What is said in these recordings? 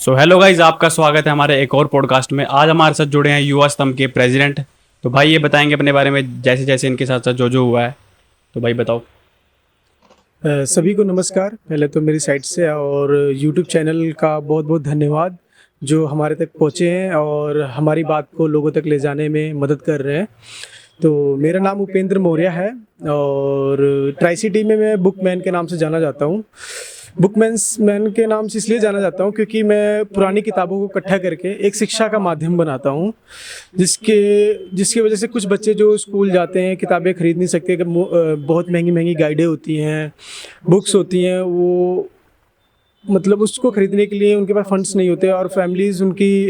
So hello guys, आपका स्वागत है हमारे एक और पॉडकास्ट में। आज हमारे साथ जुड़े हैं युवा स्तंभ के प्रेसिडेंट। तो भाई ये बताएंगे अपने बारे में, जैसे जैसे इनके साथ साथ जो हुआ है। तो भाई बताओ। सभी को नमस्कार। पहले तो मेरी साइड से और यूट्यूब चैनल का बहुत बहुत धन्यवाद जो हमारे तक पहुँचे हैं और हमारी बात को लोगों तक ले जाने में मदद कर रहे हैं। तो मेरा नाम उपेंद्र मौर्य है और ट्राई सिटी में मैं बुकमैन के नाम से जाना जाता हूँ। मैन के नाम से इसलिए जाना जाता हूँ क्योंकि मैं पुरानी किताबों को इकट्ठा करके एक शिक्षा का माध्यम बनाता हूँ, जिसके जिसकी वजह से कुछ बच्चे जो स्कूल जाते हैं किताबें खरीद नहीं सकते, बहुत महंगी महंगी गाइडें होती हैं, बुक्स होती हैं, वो मतलब उसको खरीदने के लिए उनके पास फंड्स नहीं होते और फैमिलीज उनकी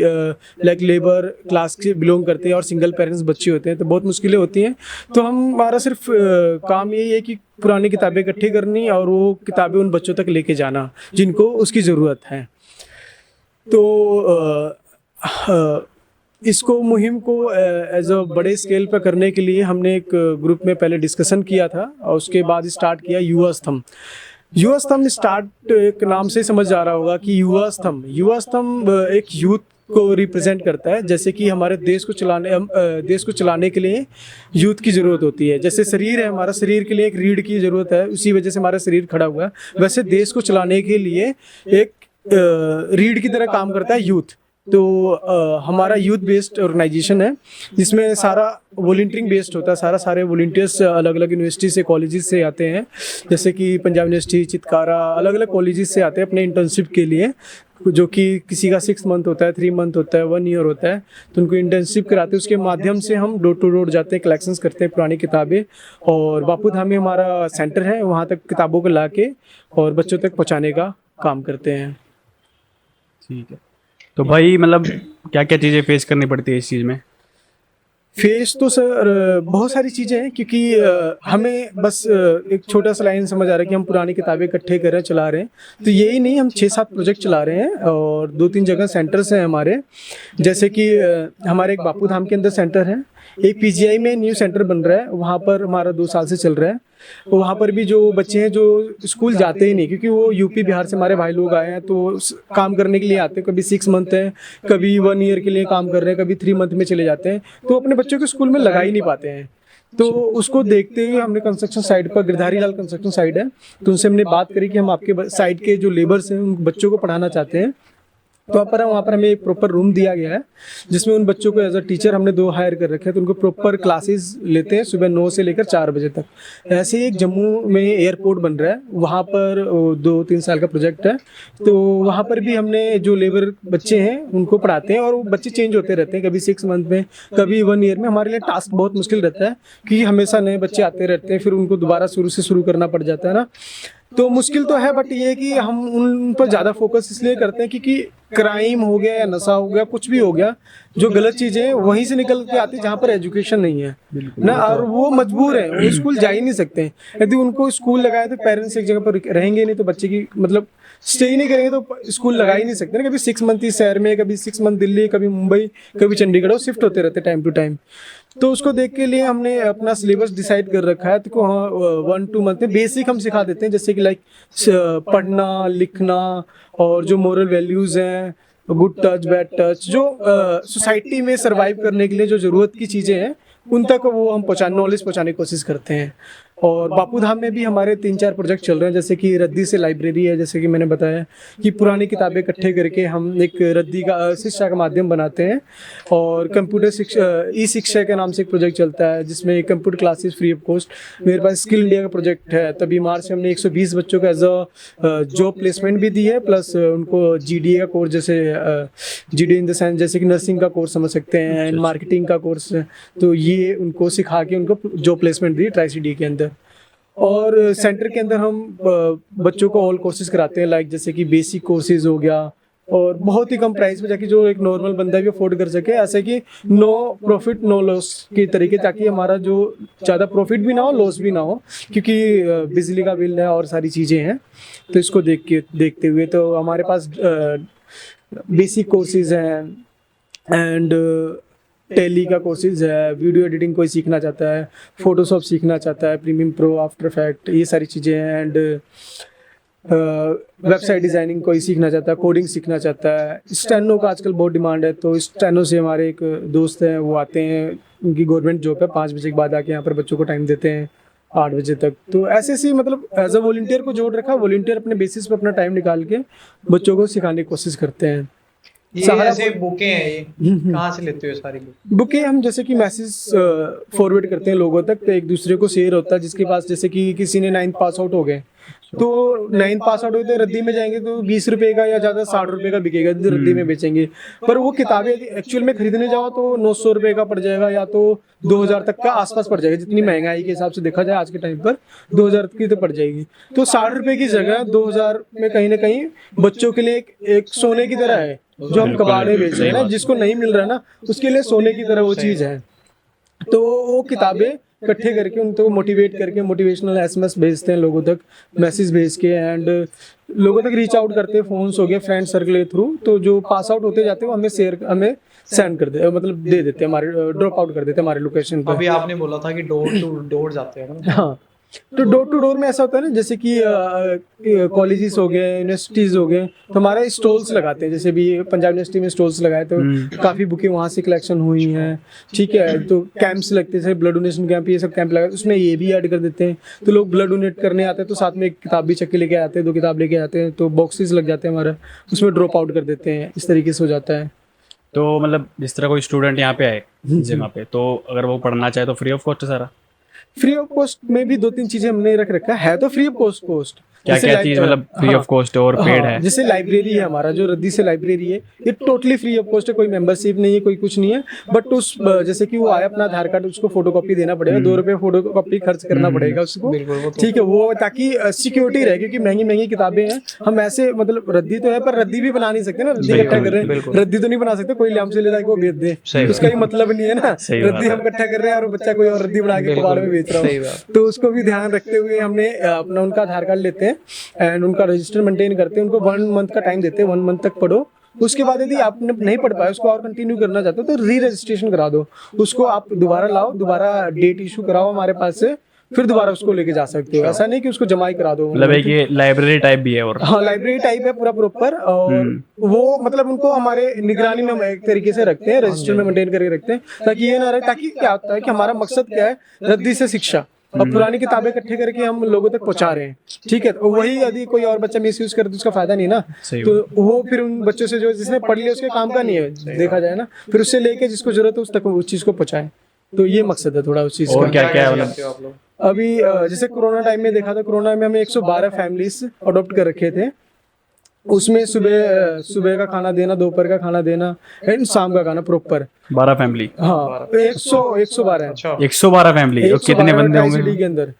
लाइक लेबर क्लास के बिलोंग करते हैं और सिंगल पेरेंट्स बच्चे होते हैं, तो बहुत मुश्किलें होती हैं। तो हमारा सिर्फ काम यही है कि पुरानी किताबें इकट्ठी करनी और वो किताबें उन बच्चों तक लेके जाना जिनको उसकी ज़रूरत है। तो इसको मुहिम को एज अ बड़े स्केल पर करने के लिए हमने एक ग्रुप में पहले डिस्कशन किया था और उसके बाद स्टार्ट किया युवा स्तंभ। युवा स्तंभ स्टार्ट एक नाम से समझ आ रहा होगा कि युवा स्तंभ एक यूथ को रिप्रेजेंट करता है। जैसे कि हमारे देश को चलाने के लिए यूथ की ज़रूरत होती है। जैसे शरीर है, हमारा शरीर के लिए एक रीढ़ की ज़रूरत है, उसी वजह से हमारा शरीर खड़ा हुआ है। वैसे देश को चलाने के लिए एक रीढ़ की तरह काम करता है यूथ। तो हमारा यूथ बेस्ड ऑर्गेनाइजेशन है जिसमें सारा वॉलंटियरिंग बेस्ड होता है। सारे वॉलंटियर्स अलग अलग यूनिवर्सिटी से, कॉलेजेस से आते हैं। जैसे कि पंजाब यूनिवर्सिटी, चितकारा, अलग अलग कॉलेजेस से आते हैं अपने इंटर्नशिप के लिए, जो कि किसी का 6 मंथ होता है, 3 मंथ होता है, 1 ईयर होता है। तो उनको इंटर्नशिप कराते हैं। उसके माध्यम से हम डोर टू डोर जाते हैं, कलेक्शंस करते हैं पुरानी किताबें, और बापू धाम में हमारा सेंटर है, वहाँ तक किताबों को ला के और बच्चों तक पहुँचाने का काम करते हैं। ठीक है। तो भाई मतलब क्या क्या चीज़ें फेस करनी पड़ती है इस चीज़ में? फेस तो सर बहुत सारी चीज़ें हैं, क्योंकि हमें बस एक छोटा सा लाइन समझ आ रहा है कि हम पुरानी किताबें इकट्ठे कर रहे हैं, चला रहे हैं। तो यही नहीं, हम 6-7 प्रोजेक्ट चला रहे हैं और 2-3 जगह सेंटर्स हैं हमारे। जैसे कि हमारे एक बापू धाम के अंदर सेंटर है, एक पीजीआई में न्यू सेंटर बन रहा है, वहाँ पर हमारा 2 साल से चल रहा है। वहाँ पर भी जो बच्चे हैं जो स्कूल जाते ही नहीं, क्योंकि वो यूपी बिहार से हमारे भाई लोग आए हैं, तो काम करने के लिए आते हैं। कभी 6 मंथ है, कभी 1 ईयर के लिए काम कर रहे हैं, कभी 3 मंथ में चले जाते हैं, तो अपने बच्चों को स्कूल में लगा ही नहीं पाते हैं। तो उसको देखते हुए हमने कंस्ट्रक्शन साइट पर, गिरधारी लाल कंस्ट्रक्शन साइट है, तो उनसे हमने बात करी कि हम आपके साइट के जो लेबर्स हैं उन बच्चों को पढ़ाना चाहते हैं। तो वहाँ पर हमें एक प्रॉपर रूम दिया गया है जिसमें उन बच्चों को एज अ टीचर हमने 2 हायर कर रखे हैं। तो उनको प्रॉपर क्लासेस लेते हैं सुबह 9 से लेकर 4 बजे तक। ऐसे ही एक जम्मू में एयरपोर्ट बन रहा है, वहाँ पर 2-3 साल का प्रोजेक्ट है। तो वहाँ पर भी हमने जो लेबर बच्चे हैं उनको पढ़ाते हैं, और वो बच्चे चेंज होते रहते हैं, कभी 6 मंथ में, कभी 1 ईयर में। हमारे लिए टास्क बहुत मुश्किल रहता है क्योंकि हमेशा नए बच्चे आते रहते हैं, फिर उनको दोबारा शुरू करना पड़ जाता है ना। तो मुश्किल तो है, बट ये है कि हम उन पर ज़्यादा फोकस इसलिए करते हैं क्योंकि क्राइम हो गया या नशा हो गया, कुछ भी हो गया, जो गलत चीज़ें वहीं से निकल के आती है जहाँ पर एजुकेशन नहीं है ना, और वो मजबूर है, वो स्कूल जा ही नहीं सकते। यदि उनको स्कूल लगाए तो पेरेंट्स एक जगह पर रहेंगे नहीं, तो बच्चे की मतलब स्टे ही नहीं करेंगे, तो स्कूल लगा ही नहीं सकते ना। कभी 6 मंथ इस शहर में, कभी 6 मंथ दिल्ली, कभी मुंबई, कभी चंडीगढ़, वो शिफ्ट होते रहते टाइम टू टाइम। तो उसको देख के लिए हमने अपना सिलेबस डिसाइड कर रखा है। तो हाँ, 1-2 मंथ में बेसिक हम सिखा देते हैं, जैसे कि लाइक पढ़ना, लिखना, और जो मोरल वैल्यूज़ हैं, गुड टच, बैड टच, जो सोसाइटी में सरवाइव करने के लिए जो ज़रूरत की चीज़ें हैं उन तक वो हम नॉलेज पहुँचाने की कोशिश करते हैं। और बापू धाम में भी हमारे 3-4 प्रोजेक्ट चल रहे हैं, जैसे कि रद्दी से लाइब्रेरी है। जैसे कि मैंने बताया कि पुरानी किताबें इकट्ठे करके हम एक रद्दी का शिक्षा का माध्यम बनाते हैं। और कंप्यूटर शिक्षा, ई शिक्षा के नाम से एक प्रोजेक्ट चलता है जिसमें computer classes free of cost. मेरे पास स्किल इंडिया का प्रोजेक्ट है, तभी मार्च में हमने 120 बच्चों को एज अ जॉब प्लेसमेंट भी दी है, प्लस उनको जीडीए का कोर्स, जैसे जीडीए इन द सेंस जैसे कि नर्सिंग का कोर्स समझ सकते हैं, मार्केटिंग का कोर्स है, तो ये उनको सिखा के उनको जॉब प्लेसमेंट दी ट्राई सिटी के अंदर। और सेंटर के अंदर हम बच्चों को ऑल कोर्सेज कराते हैं, लाइक जैसे कि बेसिक कोर्सेज हो गया, और बहुत ही कम प्राइस में, जाके जो एक नॉर्मल बंदा भी अफोर्ड कर सके, ऐसे कि नो प्रॉफिट नो लॉस के तरीके, ताकि हमारा जो ज़्यादा प्रॉफिट भी ना हो, लॉस भी ना हो, क्योंकि बिजली का बिल है और सारी चीज़ें हैं। तो इसको देखते हुए तो हमारे पास बेसिक कोर्सेज हैं, एंड टेली का कोर्सेज है, वीडियो एडिटिंग कोई सीखना चाहता है, फोटोशॉप सीखना चाहता है, प्रीमियम प्रो, आफ्टर इफेक्ट, ये सारी चीज़ें हैं। एंड वेबसाइट डिजाइनिंग कोई सीखना चाहता है, कोडिंग सीखना चाहता है, स्टेनो का आजकल बहुत डिमांड है, तो स्टेनो से हमारे एक दोस्त हैं, वो आते हैं, उनकी गवर्नमेंट जॉब है, 5 बजे के बाद आके यहाँ पर बच्चों को टाइम देते हैं 8 बजे तक। तो ऐसे ऐसे मतलब एज अ वॉलंटियर को जोड़ रखा, वॉलंटियर अपने बेसिस पे अपना टाइम निकाल के बच्चों को सिखाने की कोशिश करते हैं। ये सहारा ऐसे बुके हैं, ये कहाँ से लेते हो सारी बुक? बुके हम जैसे कि मैसेज फॉरवर्ड करते हैं लोगों तक, तो एक दूसरे को शेयर होता है, जिसके पास जैसे कि किसी ने 9th पास आउट हो गए, तो 9th पास आउट होते रद्दी में जाएंगे तो 20 रुपए का या ज्यादा 60 रुपए का बिकेगा, रद्दी में बेचेंगे। पर वो किताबें एक्चुअल में खरीदने जाओ तो 900 रुपए का पड़ जाएगा, या तो 2000 तक का आसपास पड़ जाएगा, जितनी महंगाई के हिसाब से देखा जाए आज के टाइम पर 2000 की तो पड़ जाएगी। तो 60 रुपए की जगह 2000 में कहीं ना कहीं बच्चों के लिए एक सोने की तरह है, जो हम कबाड़े बेच रहे हैं ना, जिसको नहीं मिल रहा है ना, उसके लिए सोने की तरह वो चीज है। तो वो किताबें इकट्ठे करके उनको मोटिवेट करके मोटिवेशनल एसएमएस भेजते हैं लोगों तक, मैसेज भेज के, एंड लोगों तक रीच आउट करते हैं, फोन्स हो गए, फ्रेंड सर्कल के थ्रू। तो जो पास आउट होते जाते हैं वो हमें सेंड कर दे, मतलब दे देते हैं, हमारे ड्रॉप आउट कर देते हैं हमारे लोकेशन पर। अभी आपने बोला था कि डोर टू डोर जाते हैं ना? हाँ, तो डोर टू डोर में ऐसा होता है ना, जैसे कि कॉलेजेस हो गए, यूनिवर्सिटीज हो गए, तो हमारे स्टॉल्स लगाते हैं, जैसे भी पंजाब यूनिवर्सिटी में स्टॉल्स लगाए तो काफी बुकें वहां से कलेक्शन हुई हैं, ठीक है। तो कैंप्स लगते हैं, ब्लड डोनेशन कैंप, ये सब कैंप लगाए, उसमें ये भी ऐड कर देते हैं, तो लोग ब्लड डोनेट करने आते हैं तो साथ में एक किताब भी चक्के लेके आते हैं, 2 किताब लेके आते हैं, तो बॉक्सेस लग जाते हैं हमारा, उसमें ड्रॉप आउट कर देते हैं, इस तरीके से हो जाता है। तो मतलब जिस तरह कोई स्टूडेंट यहाँ पे आए जगह पे, तो अगर वो पढ़ना चाहे तो फ्री ऑफ कॉस्ट है सारा? फ्री ऑफ कॉस्ट में भी 2-3 चीजें हमने रख रखा है तो फ्री ऑफ कॉस्ट क्या क्या चीज मतलब फ्री ऑफ कॉस्ट और पेड है? जैसे लाइब्रेरी है हमारा, जो रद्दी से लाइब्रेरी है, ये टोटली फ्री ऑफ कॉस्ट है, कोई मेंबरशिप नहीं है, कोई कुछ नहीं है। बट उस जैसे कि वो आया अपना आधार कार्ड, उसको फोटोकॉपी देना पड़ेगा, 2 रुपए फोटोकॉपी खर्च करना पड़ेगा उसको, ठीक है, वो ताकि सिक्योरिटी रहे, क्योंकि महंगी महंगी किताबें हैं। हम ऐसे मतलब रद्दी तो है, पर रद्दी भी बना नहीं सकते ना, रद्दी इकट्ठा कर रहे हैं, रद्दी तो नहीं बना सकते, कोई हमसे ले जाके वो बेच दे, उसका भी मतलब नहीं है ना, रद्दी हम इकट्ठा कर रहे हैं और बच्चा कोई और रद्दी बना के कबाड़ में बेच रहा है। तो उसको भी ध्यान रखते हुए हमने अपना उनका आधार कार्ड लेते हैं एंड उनका रजिस्टर मेंटेन करते हैं, उनको 1 मंथ का टाइम देते हैं, 1 मंथ तक पढ़ो। उसके बाद यदि आप नहीं पढ़ पाए, उसको और कंटिन्यू करना चाहते हो तो री रजिस्ट्रेशन करा दो, उसको आप दोबारा लाओ, दोबारा डेट इशू कराओ हमारे पास से, फिर दोबारा उसको लेके जा सकते हो। ऐसा नहीं कि उसको जमा ही करा दो, मतलब एक ये लाइब्रेरी टाइप भी है? और हाँ, लाइब्रेरी टाइप है पूरा प्रॉपर, और वो मतलब उनको हमारे निगरानी में हम एक तरीके से रखते हैं, रजिस्टर में मेंटेन करके रखते हैं, ताकि ये ना रहे, ताकि क्या होता है कि हमारा मकसद क्या है, रद्दी से शिक्षा, अब पुरानी किताबें इकट्ठे करके हम लोगों तक पहुंचा रहे हैं, ठीक है। तो वही यदि कोई और बच्चा मिस यूज करे तो उसका फायदा नहीं ना, तो वो फिर उन बच्चों से जो जिसने पढ़ लिया उसके काम का नहीं है, देखा जाए ना, फिर उससे लेके जिसको जरूरत है उस तक उस चीज को पहुंचाए। तो ये मकसद है थोड़ा उस चीज और का। क्या क्या मतलब अभी जैसे कोरोना टाइम में देखा था, कोरोना में हमें 112 फैमिलीज अडॉप्ट कर रखे थे, उसमें सुबह का खाना देना, दोपहर का खाना देना एंड शाम का खाना प्रॉपर। 12 फैमिली? हाँ, 112 112 फैमिली। और कितने बंदे होंगे के अंदर?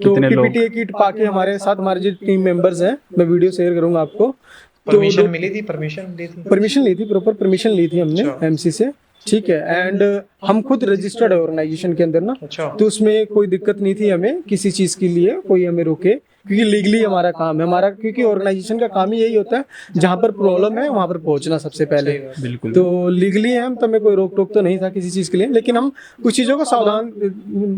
तो पीपीटी किट पाके हमारे साथ हमारे जो टीम मेंबर्स हैं, मैं वीडियो शेयर करूंगा आपको। परमिशन मिली थी? परमिशन ली थी, प्रॉपर परमिशन ली थी हमने एमसी से, ठीक है। एंड हम खुद रजिस्टर्ड है ऑर्गेनाइजेशन के अंदर ना, तो उसमें कोई दिक्कत नहीं थी हमें किसी चीज के लिए कोई हमें रोके, क्योंकि लीगली हमारा काम है, हमारा क्योंकि ऑर्गेनाइजेशन का काम ही यही होता है, जहाँ पर प्रॉब्लम है वहां पर पहुंचना सबसे पहले। बिल्कुल। तो लीगली है हम, तो हमें कोई रोक टोक तो नहीं था किसी चीज के लिए, लेकिन हम कुछ चीजों को सावधान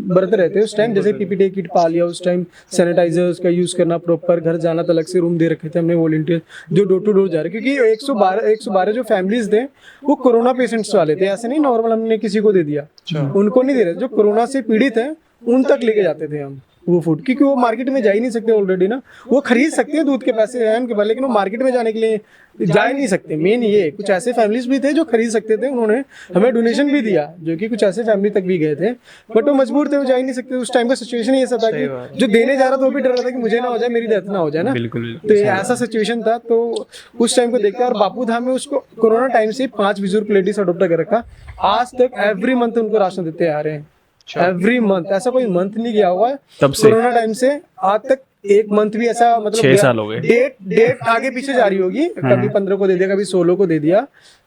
बरत रहे थे उस टाइम, जैसे पीपीटी किट पा लिया उस टाइम, सैनिटाइजर्स का यूज करना प्रॉपर, घर जाना तो अलग से रूम दे रखे थे हमने वॉलंटियर जो डोर टू डोर जा रहे, क्योंकि 112 जो फैमिलीज थे वो कोरोना पेशेंट्स वाले थे, ऐसे नहीं नॉर्मल हमने किसी को दे दिया, उनको नहीं दे रहे, जो कोरोना से पीड़ित है उन तक लेके जाते थे हम वो फूड, क्योंकि वो मार्केट में जा ही नहीं सकते ऑलरेडी ना, वो खरीद सकते हैं, दूध के पैसे हैं उनके पास, लेकिन वो मार्केट में जाने के लिए जा ही नहीं सकते। मेन ये, कुछ ऐसे फैमिलीज भी थे जो खरीद सकते थे, उन्होंने हमें डोनेशन भी दिया, जो कि कुछ ऐसे फैमिली तक भी गए थे, बट वो मजबूर थे, वो जा ही नहीं सकते। उस टाइम का सिचुएशन ये था कि जो देने जा रहा था वो भी डर रहा था कि मुझे ना हो जाए, मेरी डेथ ना हो जाए ना, तो ऐसा सिचुएशन था। तो उस टाइम को देखते, और बापू धाम में उसको कोरोना टाइम से 5 बुजुर्ग लेडीज अडॉप्ट कर रखा, आज तक एवरी मंथ उनको राशन देते आ रहे हैं, एवरी मंथ, ऐसा कोई मंथ नहीं गया हुआ है तब से कोरोना टाइम से आज तक, एक मंथ भी ऐसा मतलब 6 साल हो गए, डेट आगे पीछे जा रही होगी, कभी 15 को दे दिया, कभी 16 को दे दिया,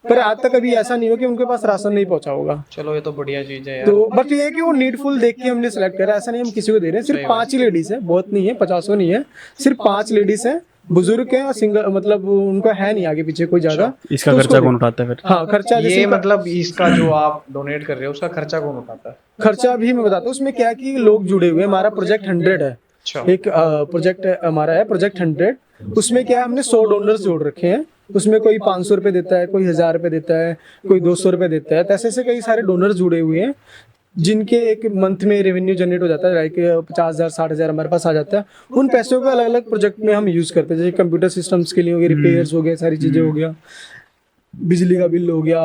पर आज तक कभी ऐसा नहीं हो कि उनके पास राशन नहीं पहुंचा होगा। चलो ये तो बढ़िया चीज है यार। तो बट ये है कि वो नीडफुल देख के हमने सेलेक्ट करा, ऐसा नहीं हम किसी को दे रहे हैं, सिर्फ 5 ही लेडीज है, बहुत नहीं है, 50 नहीं है, सिर्फ 5 लेडीज है, बुजुर्ग है और सिंगल, मतलब उनका है नहीं आगे पीछे कोई ज्यादा। इसका खर्चा कौन उठाता है फिर? हाँ, खर्चा ये मतलब इसका जो आप डोनेट कर रहे हो उसका खर्चा कौन उठाता है? खर्चा भी मैं बताता हूँ, उसमें क्या है कि लोग जुड़े हुए हैं, हमारा प्रोजेक्ट 100 है, एक प्रोजेक्ट हमारा है प्रोजेक्ट 100, उसमें क्या है, हमने 100 डोनर्स जोड़ रखे हैं। उसमें कोई 500 रुपये देता है, कोई 1000 रुपये देता है, कोई 200 रुपये देता है। तो ऐसे ऐसे कई सारे डोनर्स जुड़े हुए हैं जिनके एक मंथ में रेवेन्यू जनरेट हो जाता है, लाइक 50,000 60,000 हमारे पास आ जाता है। उन पैसों को अलग अलग प्रोजेक्ट में हम यूज़ करते हैं, जैसे कंप्यूटर सिस्टम्स के लिए हो गए, रिपेयर्स हो गए, सारी चीज़ें हो गया, बिजली का बिल हो गया,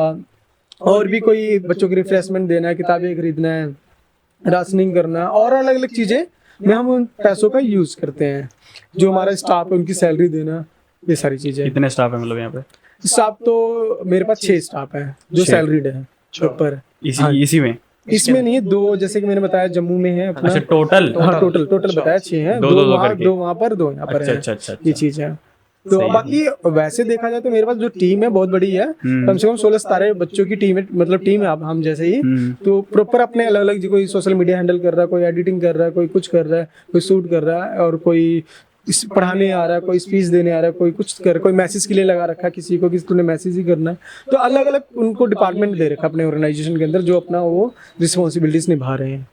और भी कोई बच्चों की रिफ्रेशमेंट देना है, किताबें खरीदना है, राशनिंग करना है, और अलग अलग चीज़ें में हम उन पैसों का यूज़ करते हैं। जो हमारा स्टाफ है उनकी सैलरी देना, ये सारी चीज़ें। कितने स्टाफ है मतलब यहाँ पे? स्टाफ तो मेरे पास 6 स्टाफ है जो 6 सैलरीड है ऊपर। इसी में? इसमें नहीं, 2 जैसे कि मैंने बताया जम्मू में है अपना। अच्छा, टोटल? हाँ, टोटल बताया 6 हैं, 2 वहाँ, 2 वहाँ पर, 2 यहाँ पर अच्छा है। अच्छा अच्छा ये चीज़ है। तो सही है। बाकी वैसे देखा जाए तो मेरे पास जो टीम है बहुत बड़ी है, कम से कम 16-17 बच्चों की टीम है, मतलब टीम है हम जैसे ही। तो प्रॉपर अपने अलग अलग, कोई सोशल मीडिया हैंडल कर रहा है, कोई एडिटिंग कर रहा है, कोई कुछ कर रहा है, कोई शूट कर रहा है, और कोई पढ़ाने आ रहा है, कोई स्पीच देने आ रहा है, कोई कुछ कर, कोई मैसेज के लिए लगा रखा है किसी को कि तूने मैसेज ही करना है। तो अलग अलग उनको डिपार्टमेंट दे रखा अपने ऑर्गेनाइजेशन के अंदर, जो अपना वो रिस्पॉन्सिबिलिटीज निभा रहे हैं।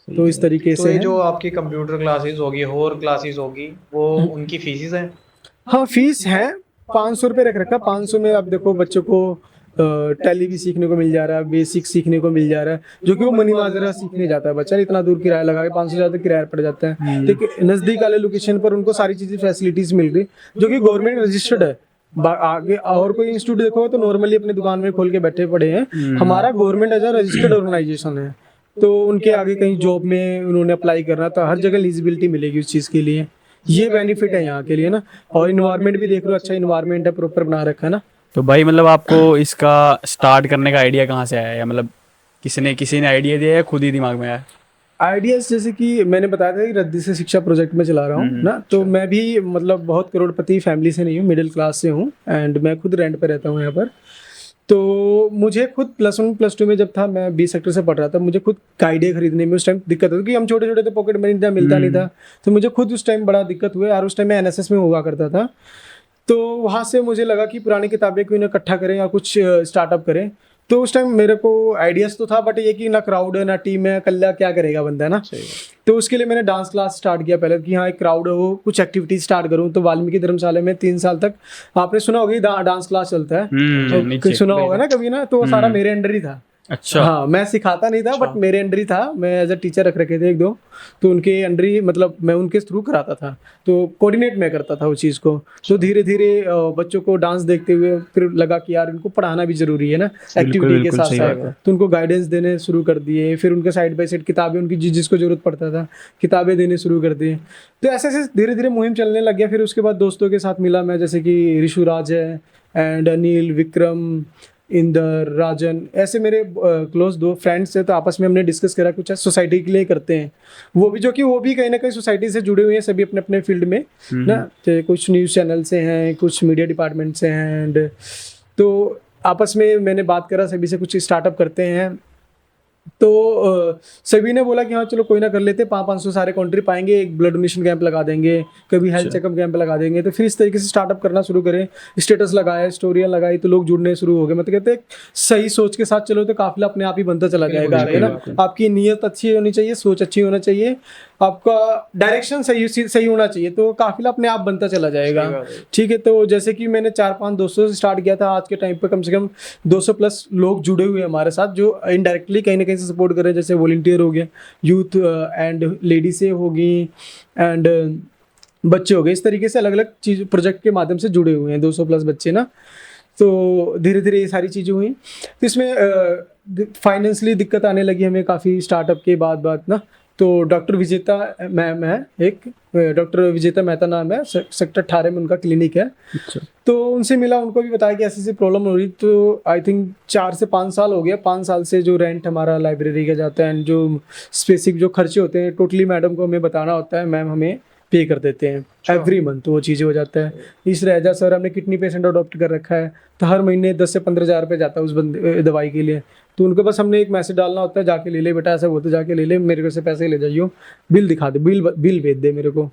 तो इस तरीके तो से ये है। जो आपकी कंप्यूटर क्लासेस होगी और क्लासेस होगी, वो उनकी फीसेस हैं? हाँ, फीस है 500 रुपये रख रखा। 500 में आप देखो बच्चों को टैली भी सीखने को मिल जा रहा है, बेसिक सीखने को मिल जा रहा है, जो कि वो मनी माजरा सीखने जाता है बच्चा, इतना दूर किराया लगा के 500 ज़्यादा किराया पड़ जाता है। तो नज़दीक वाले लोकेशन पर उनको सारी चीज़ें फैसिलिटीज मिल रही, जो कि गवर्नमेंट रजिस्टर्ड है। आगे और कोई इंस्टीट्यूट देखो तो नॉर्मली अपनी दुकान में खोल के बैठे पड़े हैं, हमारा government as a registered organisation है। तो उनके आगे कहीं जॉब में उन्होंने अप्लाई करना, तो हर जगह एलिजिबिलिटी मिलेगी उस चीज़ के लिए। ये बेनिफिट है यहाँ के लिए ना। और इन्वायरमेंट भी देख लो, अच्छा इन्वायरमेंट है, प्रॉपर बना रखा है ना। तो भाई मतलब आपको इसका स्टार्ट करने का आइडिया कहाँ से आया, या मतलब किसी ने आइडिया दिया या खुद ही दिमाग में आया? आइडियाज जैसे कि मैंने बताया था कि रद्दी से शिक्षा प्रोजेक्ट में चला रहा हूँ ना, तो मैं भी मतलब बहुत करोड़पति फैमिली से नहीं हूँ, मिडिल क्लास से हूँ, एंड मैं खुद रेंट पे रहता हूँ यहाँ पर। तो मुझे खुद +1 +2 में जब था, मैं 20 सेक्टर से पढ़ रहा था, मुझे खुद गाइडें खरीदने में उस टाइम दिक्कत होती, क्योंकि हम छोटे छोटे थे, पॉकेट मनी इतना मिलता नहीं था। तो मुझे खुद उस टाइम बड़ा दिक्कत हुआ, और उस टाइम मैं NSS में हुआ करता था। तो वहाँ से मुझे लगा कि पुरानी किताबें क्यों ना इकट्ठा करें या कुछ स्टार्टअप करें। तो उस टाइम मेरे को आइडियाज़ तो था, बट ये कि ना क्राउड है ना टीम है, कल्ला क्या करेगा बंदा ना। तो उसके लिए मैंने डांस क्लास स्टार्ट किया पहले, कि हाँ एक क्राउड है, वो कुछ एक्टिविटीज स्टार्ट करूँ। तो वाल्मीकि धर्मशाला में 3 साल तक आपने सुना होगा डांस क्लास चलता है, तो सुना होगा ना कभी ना। तो वो सारा मेरे अंडर ही था। अच्छा। हाँ, मैं सिखाता नहीं था, बट मेरे अंडर ही था। मैं एज अ टीचर रख रखे थे 1-2, तो उनके अंडर ही, मतलब मैं उनके थ्रू कराता था, तो कोऑर्डिनेट मैं करता था उस चीज़ को। तो धीरे धीरे बच्चों को डांस देखते हुए फिर लगा कि यार इनको पढ़ाना भी जरूरी है ना, एक्टिविटी के साथ साथ। तो उनको गाइडेंस देने शुरू कर दिए, फिर उनके साइड बाय साइड किताबें, उनकी जिसको जरूरत पड़ता था किताबें देने शुरू कर दिए। तो ऐसे ऐसे धीरे धीरे मुहिम चलने लग गया। फिर उसके बाद दोस्तों के साथ मिला मैं, जैसे कि ऋषु राज है, एंड अनिल, विक्रम, इंदर, राजन, ऐसे मेरे क्लोज 2 फ्रेंड्स हैं। तो आपस में हमने डिस्कस करा कुछ सोसाइटी के लिए करते हैं, वो भी कहीं ना कहीं सोसाइटी से जुड़े हुए हैं, सभी अपने अपने फील्ड में ना। तो कुछ न्यूज़ चैनल से हैं, कुछ मीडिया डिपार्टमेंट से हैं, एंड तो आपस में मैंने बात करा, सभी से कुछ स्टार्टअप करते हैं। तो सभी ने बोला कि हाँ चलो कोई ना कर लेते, 500 सारे कंट्री पाएंगे, एक ब्लड डोनेशन कैंप लगा देंगे, कभी हेल्थ चेकअप कैंप लगा देंगे। तो फिर इस तरीके से स्टार्टअप करना शुरू करें, स्टेटस लगाए, स्टोरियाँ लगाई, तो लोग जुड़ने शुरू हो गए। मतलब कहते हैं सही सोच के साथ चलो तो काफिला अपने आप ही बनता चला जाएगा आगे ना। आपकी नीयत अच्छी होनी चाहिए, सोच अच्छी होना चाहिए, आपका डायरेक्शन सही होना चाहिए, तो काफिला अपने आप बनता चला जाएगा। ठीक है। तो जैसे कि मैंने 4-5 दोस्तों से स्टार्ट किया था, आज के टाइम पे कम से कम 200+ लोग जुड़े हुए हैं हमारे साथ, जो इनडायरेक्टली कहीं ना कहीं से सपोर्ट कर रहे हैं। जैसे वॉलंटियर हो गया, यूथ एंड लेडीज़ें होगी, एंड बच्चे हो गए। इस तरीके से अलग अलग चीज प्रोजेक्ट के माध्यम से जुड़े हुए हैं 200+ बच्चे ना। तो धीरे धीरे ये सारी चीज़ें हुई। तो इसमें फाइनेंशियली दिक्कत आने लगी हमें काफ़ी स्टार्टअप के बाद ना। तो डॉक्टर विजेता मैम है, एक डॉक्टर विजेता मेहता नाम है, सेक्टर 18 में उनका क्लिनिक है। अच्छा। तो उनसे मिला, उनको भी बताया कि ऐसी ऐसी प्रॉब्लम हो रही। तो आई थिंक 4 से 5 साल हो गया, 5 साल से जो रेंट हमारा लाइब्रेरी का जाता है, एंड जो स्पेसिफिक जो खर्चे होते हैं टोटली मैडम को हमें बताना होता है, मैम हमें पे कर देते हैं एवरी मंथ। तो वो चीज़ें हो जाता है। इस रह सर हमने किडनी पेशेंट अडॉप्ट कर रखा है, तो हर महीने 10 से 15 हज़ार रुपये जाता है उस बंदे दवाई के लिए। तो उनको बस हमने एक मैसेज डालना होता है, जाके ले ले बेटा, ऐसा बोलते जाके ले ले, मेरे को से पैसे ले जाइयो, बिल दिखा दे, बिल भेज दे मेरे को।